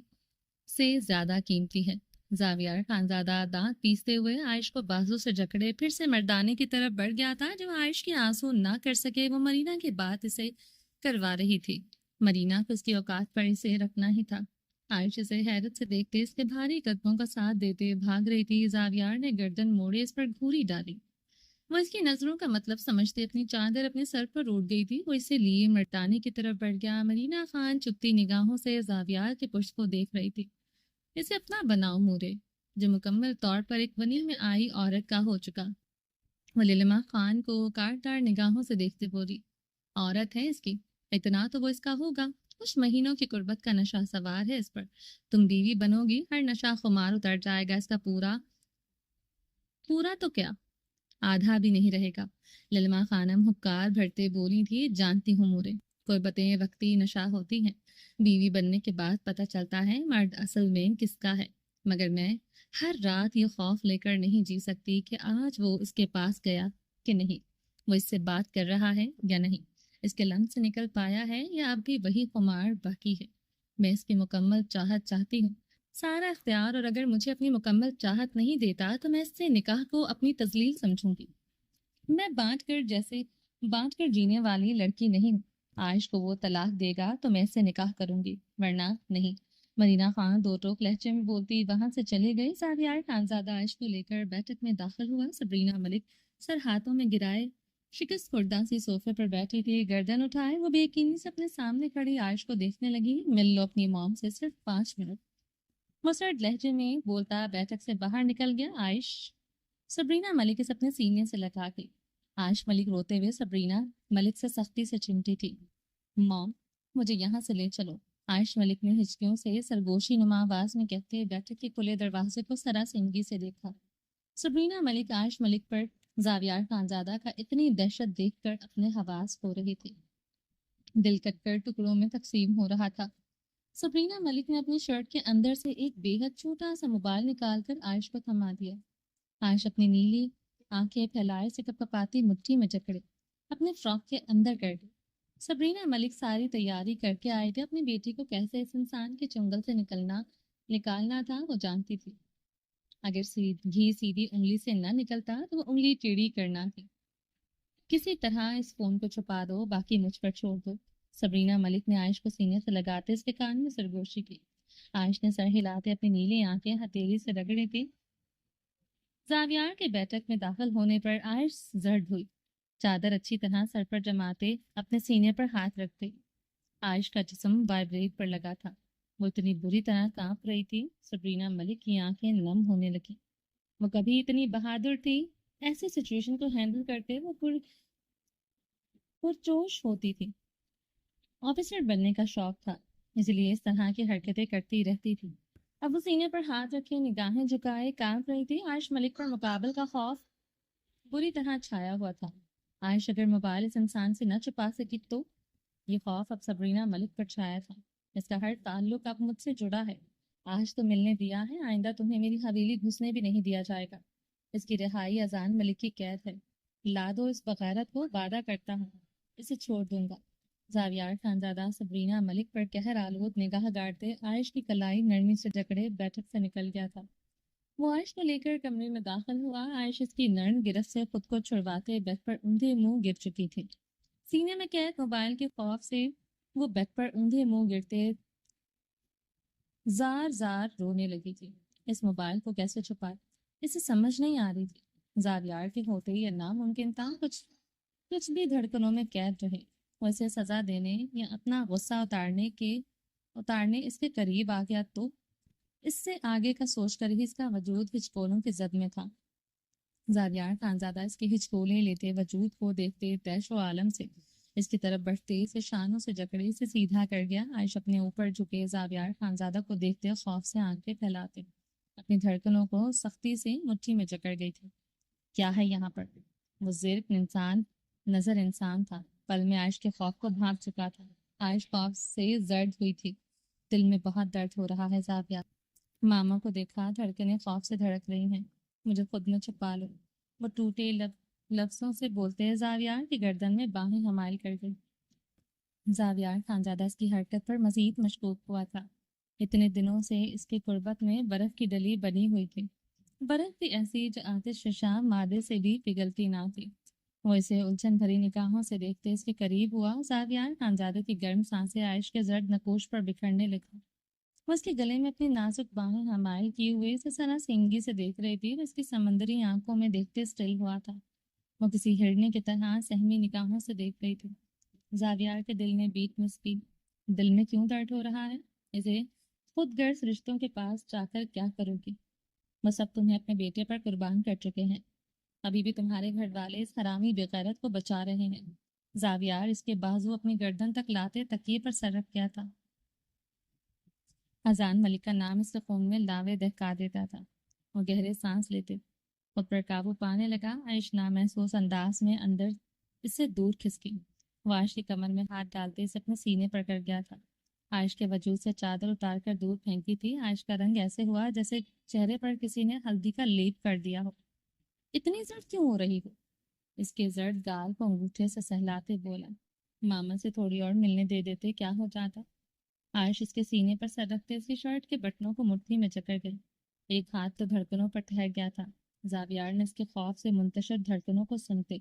S1: سے زیادہ قیمتی ہے۔ زاویار خانزادہ دانت پیستے ہوئے عائش کو بازو سے جکڑے پھر سے مردانے کی طرف بڑھ گیا تھا۔ جو عائش کی آنسو نہ کر سکے وہ مرینا کی بات اسے کروا رہی تھی۔ مرینا کو اس کی اوقات پر اسے رکھنا ہی تھا۔ عائش اسے حیرت سے دیکھتے اس کے بھاری قدموں کا ساتھ دیتے بھاگ رہی تھی۔ زاویار نے گردن موڑے اس پر گھوری ڈالی۔ وہ اس کی نظروں کا مطلب سمجھتے اپنی چادر اپنے سر پر اوڑھ گئی تھی۔ وہ اسے لیے مردانے کی طرف بڑھ گیا۔ مرینا خان چپتی نگاہوں سے زاویار کے پشت کو دیکھ رہی تھی۔ اسے اپنا بناؤ مورے، جو مکمل طور پر ایک ونیل میں آئی عورت کا ہو چکا۔ وہ للما خان کو کاٹدار نگاہوں سے دیکھتے بولی، عورت ہے اس کی، اتنا تو وہ اس کا ہوگا، کچھ مہینوں کی قربت کا نشہ سوار ہے اس پر، تم بیوی بنو گی ہر نشہ خمار اتر جائے گا اس کا پورا پورا تو کیا آدھا بھی نہیں رہے گا۔ للما خانم حکار بھرتے بولی تھی، جانتی ہوں مورے، قربتیں وقتی نشہ ہوتی ہیں، بیوی بننے کے بعد پتہ چلتا ہے مرد اصل میں کس کا ہے، مگر میں ہر رات یہ خوف لے کر نہیں جی سکتی کہ آج وہ اس کے پاس گیا کہ نہیں، وہ اس سے بات کر رہا ہے یا نہیں، اس کے لمس سے نکل پایا ہے یا اب بھی وہی خمار باقی ہے۔ میں اس کی مکمل چاہت چاہتی ہوں، سارا اختیار، اور اگر مجھے اپنی مکمل چاہت نہیں دیتا تو میں اس سے نکاح کو اپنی تذلیل سمجھوں گی۔ میں بانٹ کر جینے والی لڑکی نہیں ہوں۔ عائش کو وہ طلاق دے گا تو میں اس سے نکاح کروں گی، ورنہ نہیں۔ مدینہ خان دو ٹوک لہجے میں بولتی وہاں سے چلی گئی۔ زاویار خانزادہ عائش کو لے کر بیٹھک میں داخل ہوا۔ سبرینا ملک سر ہاتھوں میں گرائے شکست خوردہ سی صوفے پر بیٹھی تھی، گردن اٹھائے وہ بے یقینی سے اپنے سامنے کھڑی عائش کو دیکھنے لگی۔ مل لو اپنی موم سے صرف 5 منٹ، مسرد لہجے میں بولتا بیٹھک سے باہر نکل گیا۔ عائش سبرینا ملک اس اپنے سینے سے لگا گئی۔ عائش ملک روتے ہوئے سبرینا ملک سے سختی سے چمٹی تھی، موم مجھے یہاں سے لے چلو۔ عائش ملک نے ہچکیوں سے سرگوشی نما آواز میں کہتے بیٹھک کے کھلے دروازے کو سراسنگی سے دیکھا۔ سبرینا ملک عائش ملک پر زاویار خانزادہ کا اتنی دہشت دیکھ کر اپنے حواس کھو رہی تھی، دل کٹ کر ٹکڑوں میں تقسیم ہو رہا تھا۔ سبرینا ملک نے اپنی شرٹ کے اندر سے ایک بے حد چھوٹا سا موبائل نکال کر عائش کو تھما دیا۔ عائش اپنی نیلی آنکھیں پھیلائے سے کپکپاتی مٹھی میں جکڑے اپنے فراک کے اندر کر دی۔ سبرینا ملک ساری تیاری کر کے آئے تھے، اپنی بیٹی کو کیسے اس انسان کے چنگل سے نکالنا تھا وہ جانتی تھی۔ اگر گھی سیدھی انگلی سے نہ نکلتا تو وہ انگلی ٹیڑھی کرنا تھی۔ کسی طرح اس فون کو چھپا دو، باقی مجھ پر چھوڑ دو۔ سبرینا ملک نے عائش کو سینے سے لگاتے اس کے کان میں سرگوشی کی۔ عائش نے سر ہلاتے اپنی نیلی آنکھیں ہتھیلی سے رگڑی تھی۔ زاویار کے بیٹھک میں داخل ہونے پر عائش زرد ہوئی، چادر اچھی طرح سر پر جماتے اپنے سینے پر ہاتھ رکھتے عائش کا جسم وائبریٹ پر لگا تھا، وہ اتنی بری طرح کانپ رہی تھی۔ سبرینا ملک کی آنکھیں نم ہونے لگی، وہ کبھی اتنی بہادر تھی، ایسی سچویشن کو ہینڈل کرتے وہ پرجوش ہوتی تھی۔ آفیسر بننے کا شوق تھا، اس لیے اس طرح کی حرکتیں کرتی رہتی تھی۔ اب وہ سینے پر ہاتھ رکھے نگاہیں جھکائے کانپ رہی تھی۔ عائش ملک پر مقابل کا خوف بری طرح چھایا ہوا تھا۔ عائش اگر موبائل اس انسان سے نہ چھپا سکی تو یہ خوف اب سبرینا ملک پر چھایا تھا، اس کا ہر تعلق اب مجھ سے جڑا ہے، آج تو ملنے دیا ہے، آئندہ تمہیں میری حویلی گھسنے بھی نہیں دیا جائے گا۔ اس کی رہائی اذان ملک کی قید ہے، لا دو اس بغیرت کو، وعدہ کرتا ہوں اسے چھوڑ دوں گا۔ زاویار خانزادہ سبرینا ملک پر قہر آلود نگاہ گاڑتے عائش کی کلائی نرمی سے جکڑے بیٹھک سے نکل گیا تھا۔ وہ عائش کو لے کر کمرے میں داخل ہوا۔ عائش اس کی نرم گرفت سے خود کو چھڑواتے بیڈ پر اندھے منہ گر چکی تھی۔ سینے میں قید موبائل کے خوف سے وہ بیڈ پر اندھے منہ گرتے زار زار رونے لگی تھی۔ اس موبائل کو کیسے چھپائے اسے سمجھ نہیں آ رہی تھی۔ زاویار کے ہوتے ہی یہ ناممکن تھا، کچھ بھی دھڑکنوں میں قید رہے، وہ اسے سزا دینے یا اپنا غصہ اتارنے اس کے قریب آ گیا تو اس سے آگے کا سوچ کر ہی اس کا وجود ہچکولوں کی زد میں تھا۔ زاویار خانزادہ اس کی ہچکولیں لیتے وجود کو دیکھتے تیش و عالم سے اس کی طرف بڑھتے اسے شانوں سے جکڑے اسے سیدھا کر گیا۔ عائش اپنے اوپر جھکے زاویار خانزادہ کو دیکھتے خوف سے آنکھیں پھیلاتے اپنی دھڑکنوں کو سختی سے مٹھی میں جکڑ گئی تھی۔ کیا ہے یہاں پر؟ وہ زرق انسان تھا، پل میں عائش کے خوف کو بھانپ چکا تھا۔ عائش خوف سے زرد ہوئی تھی، دل میں بہت درد ہو رہا ہے زاویار، ماما کو دیکھا، دھڑکنیں خوف سے دھڑک رہی ہیں، مجھے خود میں چھپا لو، وہ ٹوٹے لفظوں سے بولتے زاویار کی گردن میں باہیں حمائل کر گئی۔ زاویار خانزادہ اس کی حرکت پر مزید مشکوک ہوا تھا، اتنے دنوں سے اس کی قربت میں برف کی ڈلی بنی ہوئی تھی، برف بھی ایسی جو آتش فشاں مادے سے بھی پگھلتی نہ تھی۔ وہ اسے الجھن بھری نگاہوں سے دیکھتے اس کے قریب ہوا۔ زاویار خانزادہ کی گرم سانسیں عائش کے زرد نقوش پر بکھرنے لگا، وہ اس کے گلے میں اپنی نازک باہیں حمائل کیے ہوئے اسے سراسنگی سے دیکھ رہی تھی۔ وہ اس کی سمندری آنکھوں میں دیکھتے اسٹل ہوا تھا، وہ کسی ہرنے کی طرح سہمی نگاہوں سے دیکھ رہی تھی۔ زاویار کے دل میں بیٹ مس کی، دل میں کیوں درد ہو رہا ہے؟ اسے خود غرض رشتوں کے پاس جا کر کیا کرو گی؟ وہ سب تمہیں اپنے بیٹے پر قربان کر چکے ہیں، ابھی بھی تمہارے گھر والے اس حرامی بغیرت کو بچا رہے ہیں۔ زاویار اس کے بازو اپنی گردن تک لاتے تکیے پر سر رکھ گیا تھا۔ اذان ملک کا نام اس کے خون میں لاوے دہکا دیتا تھا۔ وہ گہرے سانس لیتے، خود پر قابو پانے لگا۔ عائش نامحسوس انداز میں اندر اس سے دور کھسکی۔ وہ عائش کی کمر میں ہاتھ ڈالتے اسے اپنے سینے پر کر گیا تھا۔ عائش کے وجود سے چادر اتار کر دور پھینکی تھی۔ عائش کا رنگ ایسے ہوا جیسے چہرے پر کسی نے ہلدی کا لیپ کر دیا ہو۔ اتنی زرد کیوں ہو رہی ہو؟ اس کے زرد گال کو انگوٹھے سے سہلاتے بولا۔ ماما سے تھوڑی اور ملنے دے دیتے کیا ہو جاتا؟ عائش اس کے سینے پر سر رکھتے اس کی شرٹ کے بٹنوں کو مٹھی میں جکڑ گئی۔ ایک ہاتھ تو دھڑکنوں پر ٹھہر گیا تھا۔ زاویار نے اس کے خوف سے منتشر دھڑکنوں کو سنتے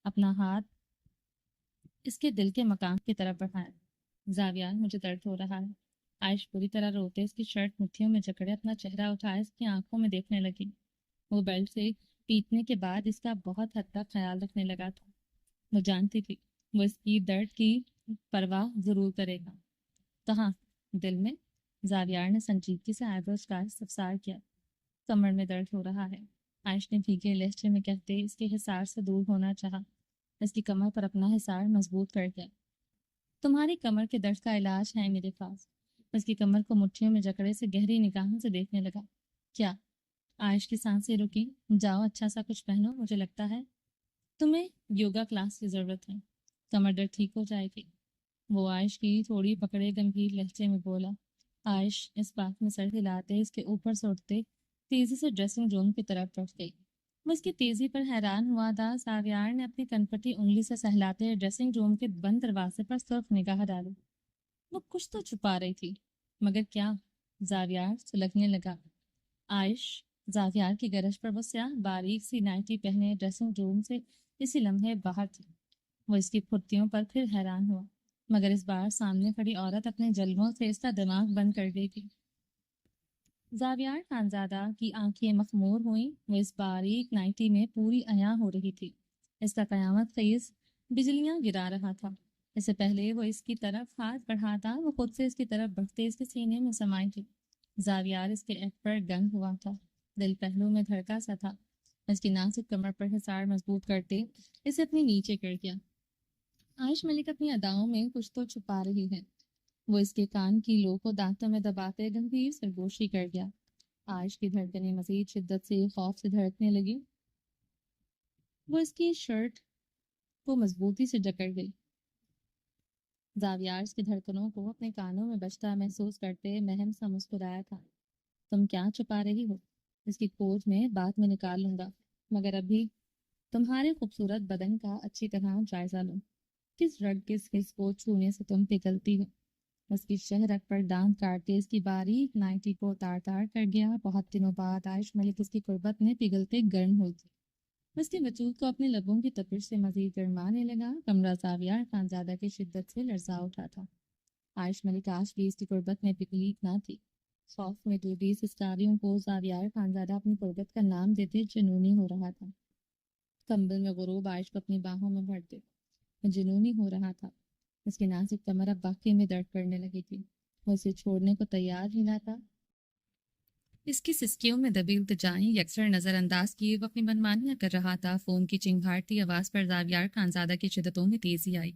S1: اپنا ہاتھ اس کے دل کے مقام کی طرف بڑھایا۔ زاویار، مجھے درد ہو رہا ہے۔ عائش پوری طرح روتے اس کی شرٹ مٹھیوں میں جکڑے اپنا چہرہ اٹھائے اس کی آنکھوں میں دیکھنے لگی۔ وہ بیلٹ سے پیٹنے کے بعد اس کا بہت حد تک خیال رکھنے لگا تھا۔ وہ جانتی تھی وہ اس کی درد کی پرواہ ضرور کرے گا۔ کہاں؟ دل میں؟ زاویار نے سنجیدگی سے آئیبروز کا استفسار کیا۔ کمر میں درد ہو رہا ہے، عائش نے بھیگے لہجے میں کہتے اس کے حصار سے دور ہونا چاہا۔ اس کی کمر پر اپنا حصار مضبوط کر گیا۔ تمہاری کمر کے درد کا علاج ہے میرے پاس۔ اس کی کمر کو مٹھیوں میں جکڑے سے گہری نگاہوں سے دیکھنے لگا۔ کیا؟ عائش کی سانسیں رکی۔ جاؤ اچھا سا کچھ پہنو، مجھے لگتا ہے تمہیں یوگا کلاس کی ضرورت ہے، کمر درد ٹھیک ہو جائے گی۔ وہ عائش کی تھوڑی پکڑے گمبھیر لہجے میں بولا۔ عائش اس بات میں سر ہلاتے اس کے اوپر سے اٹھتے تیزی سے ڈریسنگ روم کی طرف بڑھ گئی۔ وہ اس کی تیزی پر حیران ہوا تھا۔ زاویار نے اپنی کنپٹی انگلی سے سہلاتے ڈریسنگ روم کے بند دروازے پر صرف نگاہ ڈالی۔ وہ کچھ تو چھپا رہی تھی، مگر کیا؟ زاویار سلگنے لگا۔ عائش، زاویار کی گرج پر وہ سیاہ باریک سی نائٹی پہنے ڈریسنگ روم سے اسی لمحے باہر تھی۔ وہ اس کی پھرتیوں پر پھر حیران ہوا، مگر اس بار سامنے کھڑی عورت اپنے جلووں سے اس کا دماغ بند کر گئی تھی۔ زاویار خانزادہ کی آنکھیں مخمور ہوئیں۔ وہ اس باریک نائٹی میں پوری عیاں ہو رہی تھی۔ اس کا قیامت خیز بجلیاں گرا رہا تھا۔ اس سے پہلے وہ اس کی طرف ہاتھ بڑھاتا وہ خود سے اس کی طرف بڑھتے اس کے سینے میں سمائی تھی۔ زاویار اس کے ایکٹ پر دنگ ہوا تھا، دل پہلو میں دھڑکا سا تھا۔ اس کی نازک کمر پر حصار مضبوط کرتے اسے اپنے نیچے کر دیا۔ عائش ملک اپنی اداؤں میں کچھ تو چھپا رہی ہے۔ وہ اس کے کان کی لو کو دانتوں میں دباتے گمبھیر سرگوشی کر گیا۔ عائش کی دھڑکنیں مزید شدت سے خوف سے دھڑکنے لگی۔ وہ اس کی شرٹ کو مضبوطی سے جکڑ گئی۔ زاویار اس کی دھڑکنوں کو اپنے کانوں میں بجتا محسوس کرتے مہم سا مسکرایا تھا۔ تم کیا چھپا رہی ہو؟ اس کی کھوج میں بعد میں نکال لوں گا، مگر ابھی تمہارے خوبصورت بدن کا اچھی طرح جائزہ لو۔ کس رگ کس حص کو چھونے سے تم پگھلتی ہو؟ اس کی شہرک پر دانت کاٹتے اس کی باریک نائٹی کو تار تار کر گیا۔ بہت دنوں بعد عائش ملک اس کی قربت میں پگھلتے گرم ہوئی تھی۔ اس کے وجود کو اپنے لبوں کی تپش سے مزید گرمانے لگا۔ کمرہ زاویار خانزادہ کی شدت سے لرزا اٹھا تھا۔ عائش ملک آج بھی اس کی قربت میں پگھلی نہ تھی۔ خوف میں ڈوبی سستاریوں کو زاویار خانزادہ اپنی قربت کا نام دیتے جنونی ہو رہا تھا۔ کمبل میں غروب عائش کو اپنی باہوں میں بھرتے جنونی ہو رہا تھا۔ اس کی نازک کمر اب واقعی میں درد کرنے لگی تھی۔ وہ اسے چھوڑنے کو تیار ہی نہ تھا۔ اس کی سسکیوں میں دبی التجائیں یکسر نظر انداز کیے وہ اپنی منمانیاں کر رہا تھا۔ فون کی چنگھاڑتی آواز پر زاویار خانزادہ کی شدتوں میں تیزی آئی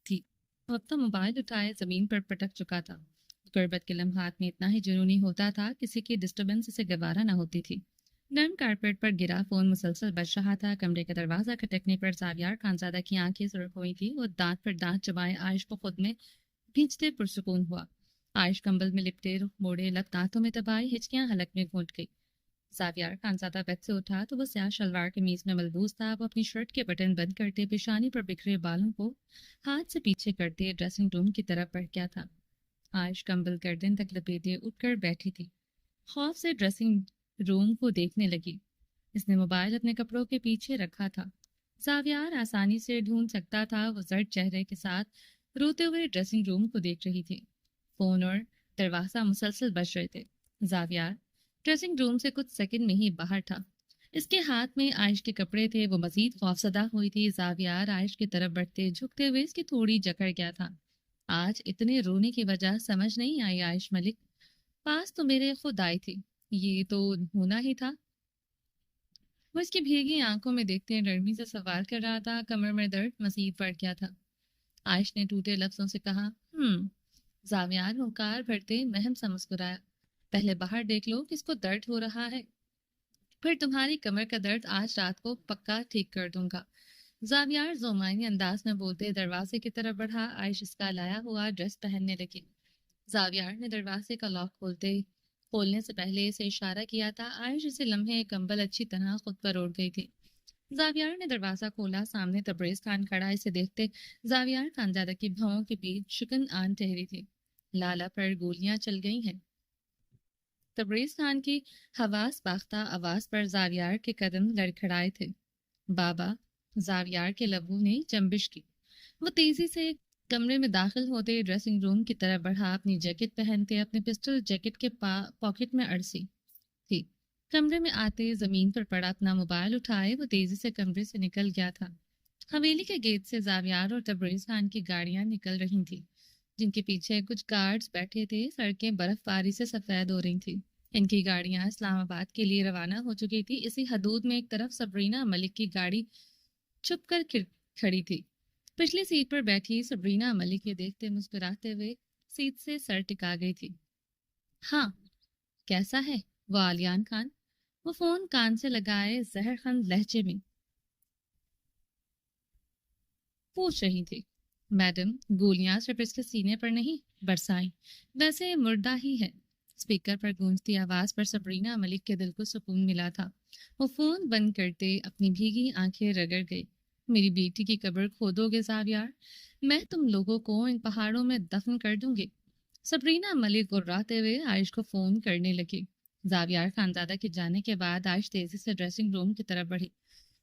S1: تھی۔ وہ اب تو موبائل اٹھائے زمین پر پٹک چکا تھا۔ غربت کے لمحات میں اتنا ہی جنونی ہوتا تھا، کسی کی ڈسٹربنس اسے گوارا نہ ہوتی تھی۔ نرم کارپیٹ پر گرا فون مسلسل بج رہا تھا۔ کمرے کا دروازہ کھٹکنے پر زاویار خانزادہ کی آنکھیں سرخ ہوئی تھی۔ وہ دانت پر دانت چبائے عائش کو خود میں بھینچتے پرسکون ہوا۔ عائش کمبل میں لپٹے رخ موڑے لب دانتوں میں دبائے ہچکیاں حلق میں گھونٹ گئی۔ زاویار خانزادہ بیڈ سے اٹھا تو وہ سیاہ شلوار قمیض میں ملبوس تھا۔ وہ اپنی شرٹ کے بٹن بند کرتے پیشانی پر بکھرے بالوں کو ہاتھ سے پیچھے کرتے ڈریسنگ روم کی طرف بڑھ گیا تھا۔ عائش کمبل گردن تک لپیٹے اٹھ کر بیٹھی تھی، خوف سے ڈریسنگ روم کو دیکھنے لگی۔ اس نے موبائل اپنے کپڑوں کے پیچھے رکھا تھا۔ زاویار آسانی سے ڈھونڈ سکتا تھا۔ وہ زرد چہرے کے ساتھ روتے ہوئے ڈریسنگ روم کو دیکھ رہی تھی۔ فون اور دروازہ مسلسل بج رہے تھے۔ زاویار ڈریسنگ روم سے کچھ سیکنڈ میں ہی باہر تھا۔ اس کے ہاتھ میں عائش کے کپڑے تھے۔ وہ مزید خوفزدہ ہوئی تھی۔ زاویار عائش کی طرف بڑھتے جھکتے ہوئے اس کی تھوڑی جکڑ گیا تھا۔ آج اتنے رونے کی وجہ سمجھ نہیں آئی عائش ملک، پاس تو میرے خود آئی تھی، یہ تو ہونا ہی تھا۔ وہ اس کی بھیگی آنکھوں میں دیکھتے نرمی سے سوال کر رہا تھا. کمر میں درد مزید بڑھ گیا تھا. عائش نے ٹوٹے لفظوں سے کہا زاویار ہوکار بھرتے مہم سا مسکرایا. پہلے باہر دیکھ لو کس کو درد ہو رہا ہے, پھر تمہاری کمر کا درد آج رات کو پکا ٹھیک کر دوں گا. زاویار زومانی انداز میں بولتے دروازے کی طرف بڑھا. عائش اس کا لایا ہوا ڈریس پہننے لگی. زاویار نے دروازے کا لاک کھولنے سے پہلے اسے اشارہ کیا تھا. عائش اسے لمحے کمبل اچھی طرح خود پر اوڑھ گئی تھی. زاویار نے دروازہ کھولا. سامنے تبریز خان کھڑا. اسے دیکھتے زاویار خانزادہ کی بھووں کے بیچ شکن آن ٹھہری تھی. لالا پر گولیاں چل گئی ہیں. تبریز خان کی حواس باختہ آواز پر زاویار کے قدم لڑکھڑائے تھے. بابا. زاویار کے لبوں نے جنبش کی. وہ تیزی سے کمرے میں داخل ہوتے ڈریسنگ روم کی طرف بڑھا. اپنی جیکٹ پہنتے اپنے پسٹل جیکٹ کے پاکٹ میں اڑسی تھی. کمرے میں آتے زمین پر پڑا اپنا موبائل اٹھائے وہ تیزی سے کمرے سے نکل گیا تھا. حویلی کے گیٹ سے زاویار اور تبریز خان کی گاڑیاں نکل رہی تھیں جن کے پیچھے کچھ گارڈز بیٹھے تھے. سڑکیں برف باری سے سفید ہو رہی تھیں. ان کی گاڑیاں اسلام آباد کے لیے روانہ ہو چکی تھی. اسی حدود میں ایک طرف سبرینا ملک کی گاڑی چھپ کر کھڑی تھی. پچھلی سیٹ پر بیٹھی سبرینا ملک یہ دیکھتے مسکراتے ہوئے سیٹ سے سر ٹکا گئی تھی. ہاں کیسا ہے وہ آلیان خان؟ وہ فون کان سے لگائے زہر خند لہجے میں پوچھ رہی تھی. میڈم گولیاں صرف اس کے سینے پر نہیں برسائیں, ویسے مردہ ہی ہے. اسپیکر پر گونجتی آواز پر سبرینا ملک کے دل کو سکون ملا تھا. وہ فون بند کرتے اپنی بھیگی آنکھیں رگڑ گئی. میری بیٹی کی قبر کھودو گے زاویار؟ میں تم لوگوں کو ان پہاڑوں میں دفن کر دوں گی. سبرینا ملک گراتے ہوئے عائش کو فون کرنے لگی. زاویار خانزادہ کے جانے کے بعد عائش تیزی سے ڈریسنگ روم کی طرف بڑھی.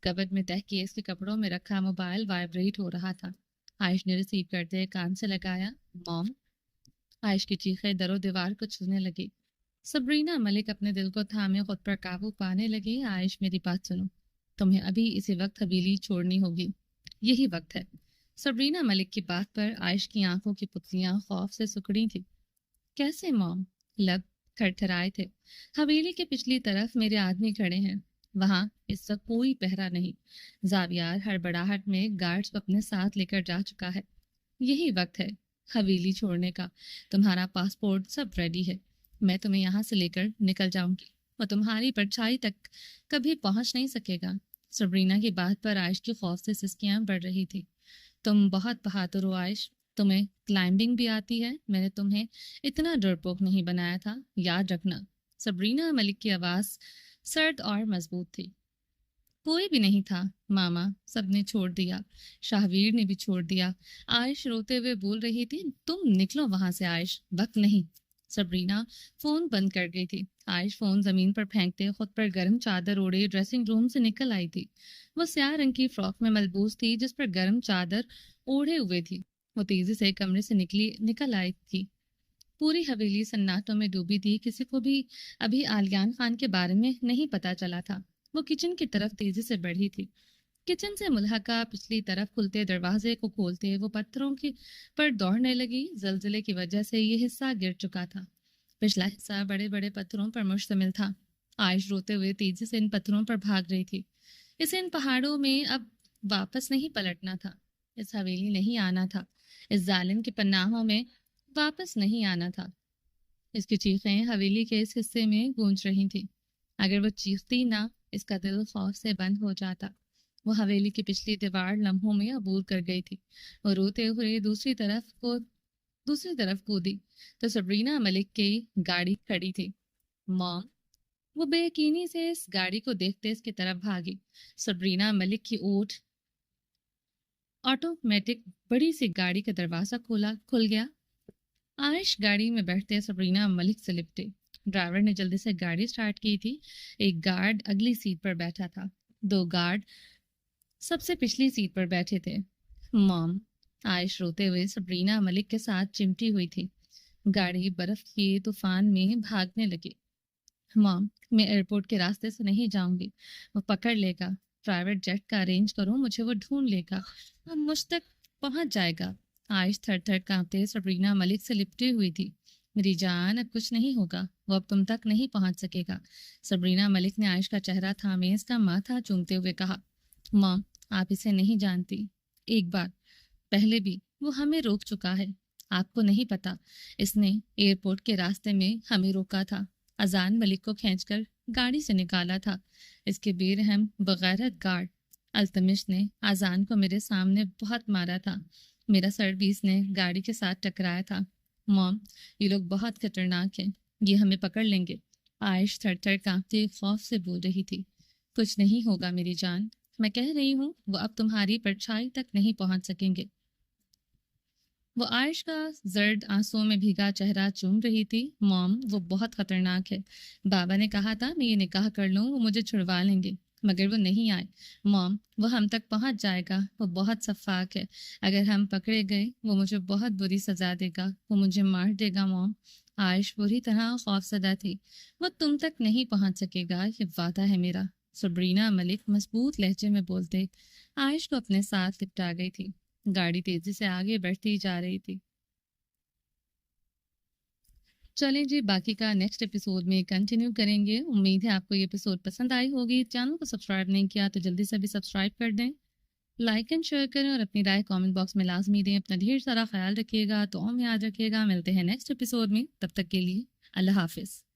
S1: کبڈ میں تہ کیس کے کپڑوں میں رکھا موبائل وائبریٹ ہو رہا تھا. عائش نے ریسیو کرتے کان سے لگایا. موم. عائش کی چیخیں در و دیوار کو چھونے لگی. سبرینا ملک اپنے دل کو تھامے خود پر قابو پانے لگی. عائش میری بات سنو, تمہیں ابھی اسی وقت حویلی چھوڑنی ہوگی. یہی وقت ہے. سبرینا ملک کی بات پر عائش کی آنکھوں کی پتلیاں خوف سے سکڑی تھی. کیسے موم؟ لب تھرتھرائے تھے. حویلی کے پچھلی طرف میرے آدمی کھڑے ہیں. وہاں اس وقت کوئی پہرا نہیں. زاویار ہڑبڑاہٹ میں گارڈز کو اپنے ساتھ لے کر جا چکا ہے. یہی وقت ہے حویلی چھوڑنے کا. تمہارا پاسپورٹ سب ریڈی ہے. میں تمہیں یہاں سے لے کر نکل جاؤں گی. وہ تمہاری پرچھائی تک کبھی پہنچ نہیں سکے گا. سبرینا کی بات پر عائش کی خوف سے سسکیاں بڑھ رہی تھی. تم بہت بہادر ہو عائش. تمہیں کلائمبنگ بھی آتی ہے. میں نے تمہیں اتنا ڈرپوک نہیں بنایا تھا, یاد رکھنا. سبرینا ملک کی آواز سرد اور مضبوط تھی. کوئی بھی نہیں تھا ماما, سب نے چھوڑ دیا. شاہویر نے بھی چھوڑ دیا. عائش روتے ہوئے بول رہی تھی. تم نکلو وہاں سے عائش, وقت نہیں. سبرینا فون بند کر گئی تھی. عائش فون زمین پر پھینکتے خود پر گرم چادر اوڑھے ڈریسنگ روم سے نکل آئی تھی. وہ سیاہ رنگ کی فراک میں ملبوس تھی جس پر گرم چادر اوڑھے ہوئے تھی. وہ تیزی سے کمرے سے نکل آئی تھی. پوری حویلی سناٹوں میں ڈوبی تھی. کسی کو بھی ابھی آلیان خان کے بارے میں نہیں پتا چلا تھا. وہ کچن کی طرف تیزی سے بڑھی تھی. کچن سے ملحقہ پچھلی طرف کھلتے دروازے کو کھولتے وہ پتھروں پر دوڑنے لگی. زلزلے کی وجہ سے یہ حصہ گر چکا تھا. پچھلا حصہ بڑے بڑے پتھروں پر مشتمل تھا. عائش روتے ہوئے تیزی سے ان پتھروں پر بھاگ رہی تھی. اسے ان پہاڑوں میں اب واپس نہیں پلٹنا تھا. اس حویلی نہیں آنا تھا. اس ظالم کی پناہوں میں واپس نہیں آنا تھا. اس کی چیخیں حویلی کے اس حصے میں گونج رہی تھی. اگر وہ چیختی نہ, اس کا دل خوف سے بند ہو جاتا. وہ حویلی کی پچھلی دیوار لمحوں میں عبور کر گئی تھی. وہ روتے ہوئے دوسری طرف کودی تو سبرینا ملک کی گاڑی کھڑی تھی. ماں. وہ بے یقینی سے اس گاڑی کو دیکھتے اس کی طرف بھاگی. سبرینا ملک کی آٹومیٹک بڑی سی گاڑی کا دروازہ کھل گیا. عائش گاڑی میں بیٹھتے سبرینا ملک سے لپٹے. ڈرائیور نے جلدی سے گاڑی سٹارٹ کی تھی. ایک گارڈ اگلی سیٹ پر بیٹھا تھا. 2 گارڈ سب سے پچھلی سیٹ پر بیٹھے تھے. مام. عائش روتے ہوئے سبرینا ملک کے ساتھ چمٹی ہوئی تھی. گاڑی برف کے طوفان میں بھاگنے لگی. مام, میں ایئرپورٹ کے راستے سے نہیں جاؤں گی. وہ پکڑ لے گا. پرائیویٹ جیٹ کا ارینج کرو, مجھے وہ ڈھونڈ لے گا اور مجھ تک پہنچ جائے گا. عائش تھر تھر کانپتے سبرینا ملک سے لپٹی ہوئی تھی. میری جان, اب کچھ نہیں ہوگا. وہ اب تم تک نہیں پہنچ سکے گا۔ سبرینا ملک نے عائش کا چہرہ تھامے اس کا ماتھا چومتے ہوئے کہا، مام آپ اسے نہیں جانتی، ایک بار پہلے بھی وہ ہمیں روک چکا ہے، آپ کو نہیں پتا، اس نے ایئرپورٹ کے راستے میں ہمیں روکا تھا، اذان ملک کو کھینچ کر گاڑی سے نکالا تھا، اس کے بے رحم بغیرت گارڈ التمش نے اذان کو میرے سامنے بہت مارا تھا، میرا سر بھی اس نے گاڑی کے ساتھ ٹکرایا تھا۔ موم یہ لوگ بہت خطرناک ہیں، یہ ہمیں پکڑ لیں گے۔ عائش تھر تھر کانپتے خوف سے بول رہی تھی۔ کچھ نہیں ہوگا میری جان، میں کہہ رہی ہوں وہ اب تمہاری پرچھائی تک نہیں پہنچ سکیں گے۔ وہ عائش کا زرد آنسوؤں میں بھیگا چہرہ چوم رہی تھی۔ موم وہ بہت خطرناک ہے، بابا نے کہا تھا میں یہ نکاح کر لوں وہ مجھے چھڑوا لیں گے، مگر وہ نہیں آئے۔ موم وہ ہم تک پہنچ جائے گا، وہ بہت شفاق ہے، اگر ہم پکڑے گئے وہ مجھے بہت بری سزا دے گا، وہ مجھے مار دے گا۔ موم عائش بری طرح خوفزدہ تھی۔ وہ تم تک نہیں پہنچ سکے گا، یہ وعدہ ہے میرا، سبرینا ملک مضبوط لہجے میں بولتے عائش کو اپنے ساتھ لپٹا گئی تھی۔ گاڑی تیزی سے آگے بڑھتی جا رہی تھی۔ چلیں جی باقی کا نیکسٹ ایپیسوڈ میں کنٹینیو کریں گے۔ امید ہے آپ کو یہ ایپیسوڈ پسند آئی ہوگی۔ چینل کو سبسکرائب نہیں کیا تو جلدی سے بھی سبسکرائب کر دیں، لائک اینڈ شیئر کریں اور اپنی رائے کامنٹ باکس میں لازمی دیں۔ اپنا ڈھیر سارا خیال رکھیے گا، تو میں یاد رکھیے گا۔ ملتے ہیں نیکسٹ ایپیسوڈ میں، تب تک کے لیے اللہ حافظ۔